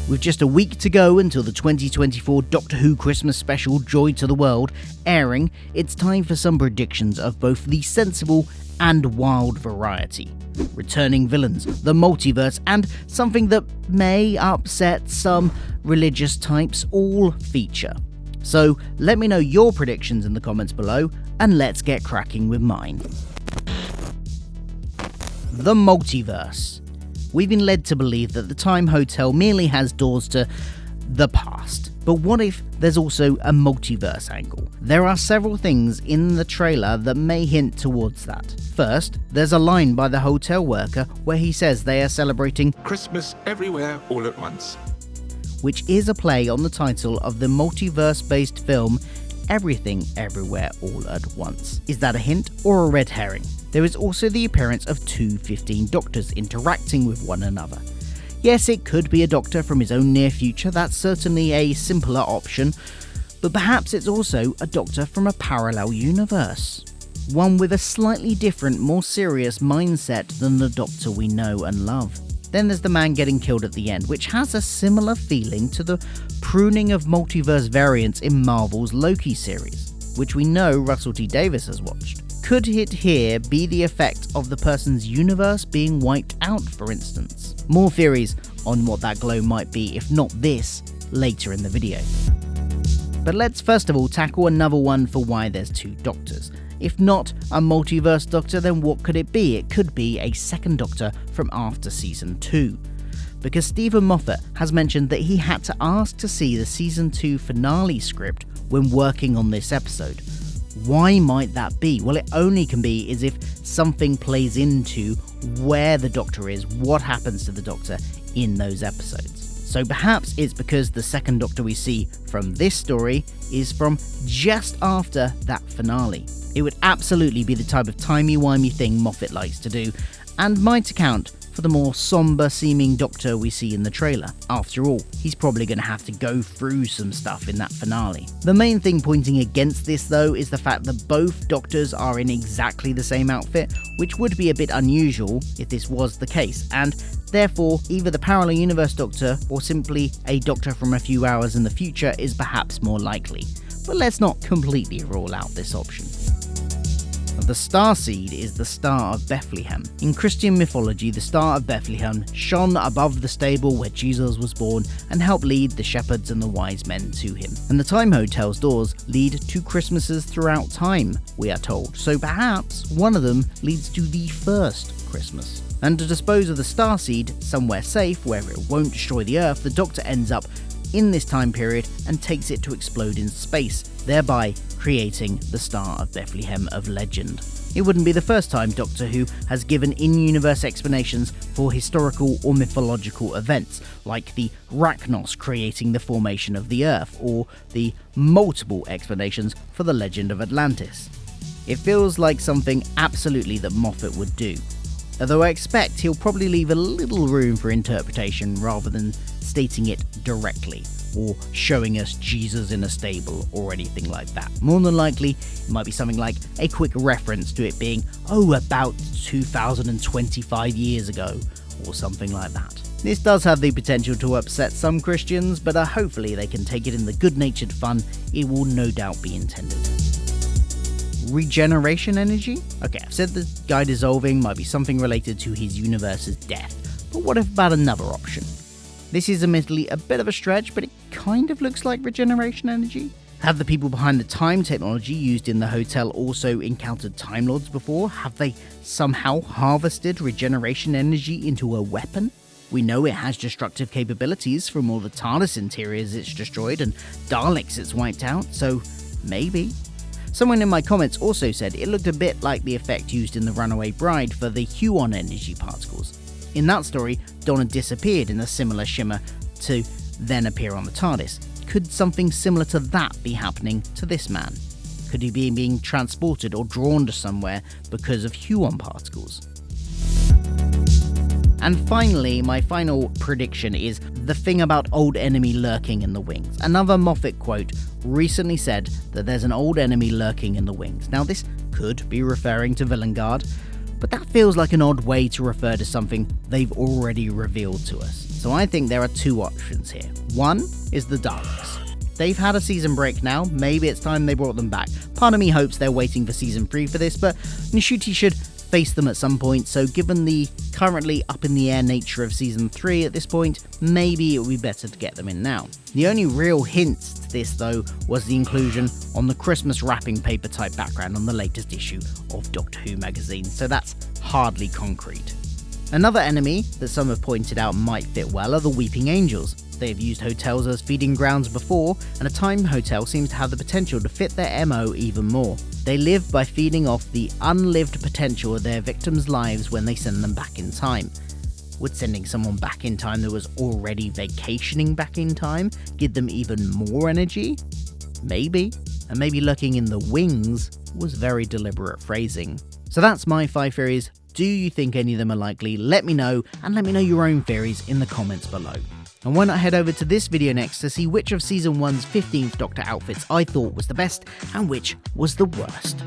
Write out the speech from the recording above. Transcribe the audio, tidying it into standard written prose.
With just a week to go until the 2024 Doctor Who Christmas special Joy to the World airing, it's time for some predictions of both the sensible and wild variety. Returning villains, the multiverse, and something that may upset some religious types all feature. So let me know your predictions in the comments below, and let's get cracking with mine. The Multiverse. We've been led to believe that the Time Hotel merely has doors to the past. But what if there's also a multiverse angle? There are several things in the trailer that may hint towards that. First, there's a line by the hotel worker where he says they are celebrating Christmas everywhere all at once, which is a play on the title of the multiverse-based film Everything Everywhere All at Once. Is that a hint or a red herring? There is also the appearance of two 15 Doctors interacting with one another. Yes, it could be a Doctor from his own near future, that's certainly a simpler option, but perhaps it's also a Doctor from a parallel universe. One with a slightly different, more serious mindset than the Doctor we know and love. Then there's the man getting killed at the end, which has a similar feeling to the pruning of multiverse variants in Marvel's Loki series, which we know Russell T Davies has watched. Could it here be the effect of the person's universe being wiped out, for instance? More theories on what that glow might be, if not this, later in the video. But let's first of all tackle another one for why there's two Doctors. If not a multiverse Doctor, then what could it be? It could be a second Doctor from after Season 2. Because Stephen Moffat has mentioned that he had to ask to see the Season 2 finale script when working on this episode. Why might that be? Well, it only can be as if something plays into where the Doctor is, what happens to the Doctor in those episodes. So perhaps it's because the second Doctor we see from this story is from just after that finale. It would absolutely be the type of timey-wimey thing Moffat likes to do, and might account for the more somber seeming Doctor we see in the trailer. After all, he's probably going to have to go through some stuff in that finale. The main thing pointing against this though is the fact that both Doctors are in exactly the same outfit, which would be a bit unusual if this was the case, and therefore either the parallel universe Doctor or simply a Doctor from a few hours in the future is perhaps more likely. But let's not completely rule out this option. The starseed is the Star of Bethlehem. In Christian mythology, the Star of Bethlehem shone above the stable where Jesus was born and helped lead the shepherds and the wise men to him. And the Time Hotel's doors lead to Christmases throughout time, we are told, so perhaps one of them leads to the first Christmas. And to dispose of the starseed somewhere safe where it won't destroy the Earth, the Doctor ends up in this time period and takes it to explode in space, thereby creating the Star of Bethlehem of legend. It wouldn't be the first time Doctor Who has given in-universe explanations for historical or mythological events, like the Rachnos creating the formation of the Earth, or the multiple explanations for the legend of Atlantis. It feels like something absolutely that Moffat would do, although I expect he'll probably leave a little room for interpretation rather than stating it directly, or showing us Jesus in a stable or anything like that. More than likely, it might be something like a quick reference to it being, about 2025 years ago, or something like that. This does have the potential to upset some Christians, but hopefully they can take it in the good-natured fun it will no doubt be intended. Regeneration Energy? Okay, I've said the guy dissolving might be something related to his universe's death, but what about another option? This is admittedly a bit of a stretch, but it kind of looks like Regeneration Energy. Have the people behind the time technology used in the hotel also encountered Time Lords before? Have they somehow harvested Regeneration Energy into a weapon? We know it has destructive capabilities from all the TARDIS interiors it's destroyed and Daleks it's wiped out, so maybe. Someone in my comments also said it looked a bit like the effect used in The Runaway Bride for the Huon energy particles. In that story, Donna disappeared in a similar shimmer to then appear on the TARDIS. Could something similar to that be happening to this man? Could he be being transported or drawn to somewhere because of Huon particles? And finally, my final prediction is the thing about old enemy lurking in the wings. Another Moffat quote recently said that there's an old enemy lurking in the wings. Now this could be referring to Villengard, but that feels like an odd way to refer to something they've already revealed to us. So I think there are two options here. One is the Daleks. They've had a season break now, maybe it's time they brought them back. Part of me hopes they're waiting for season 3 for this, but Ncuti should face them at some point, so given the currently up in the air nature of season 3 at this point, maybe it would be better to get them in now. The only real hint to this though was the inclusion on the Christmas wrapping paper type background on the latest issue of Doctor Who magazine, so that's hardly concrete. Another enemy that some have pointed out might fit well are the Weeping Angels. They have used hotels as feeding grounds before, and a time hotel seems to have the potential to fit their MO even more. They live by feeding off the unlived potential of their victims' lives when they send them back in time. Would sending someone back in time that was already vacationing back in time give them even more energy? Maybe. And maybe lurking in the wings was very deliberate phrasing. So that's my 5 theories. Do you think any of them are likely? Let me know, and let me know your own theories in the comments below. And why not head over to this video next to see which of Season 1's 15th Doctor outfits I thought was the best and which was the worst.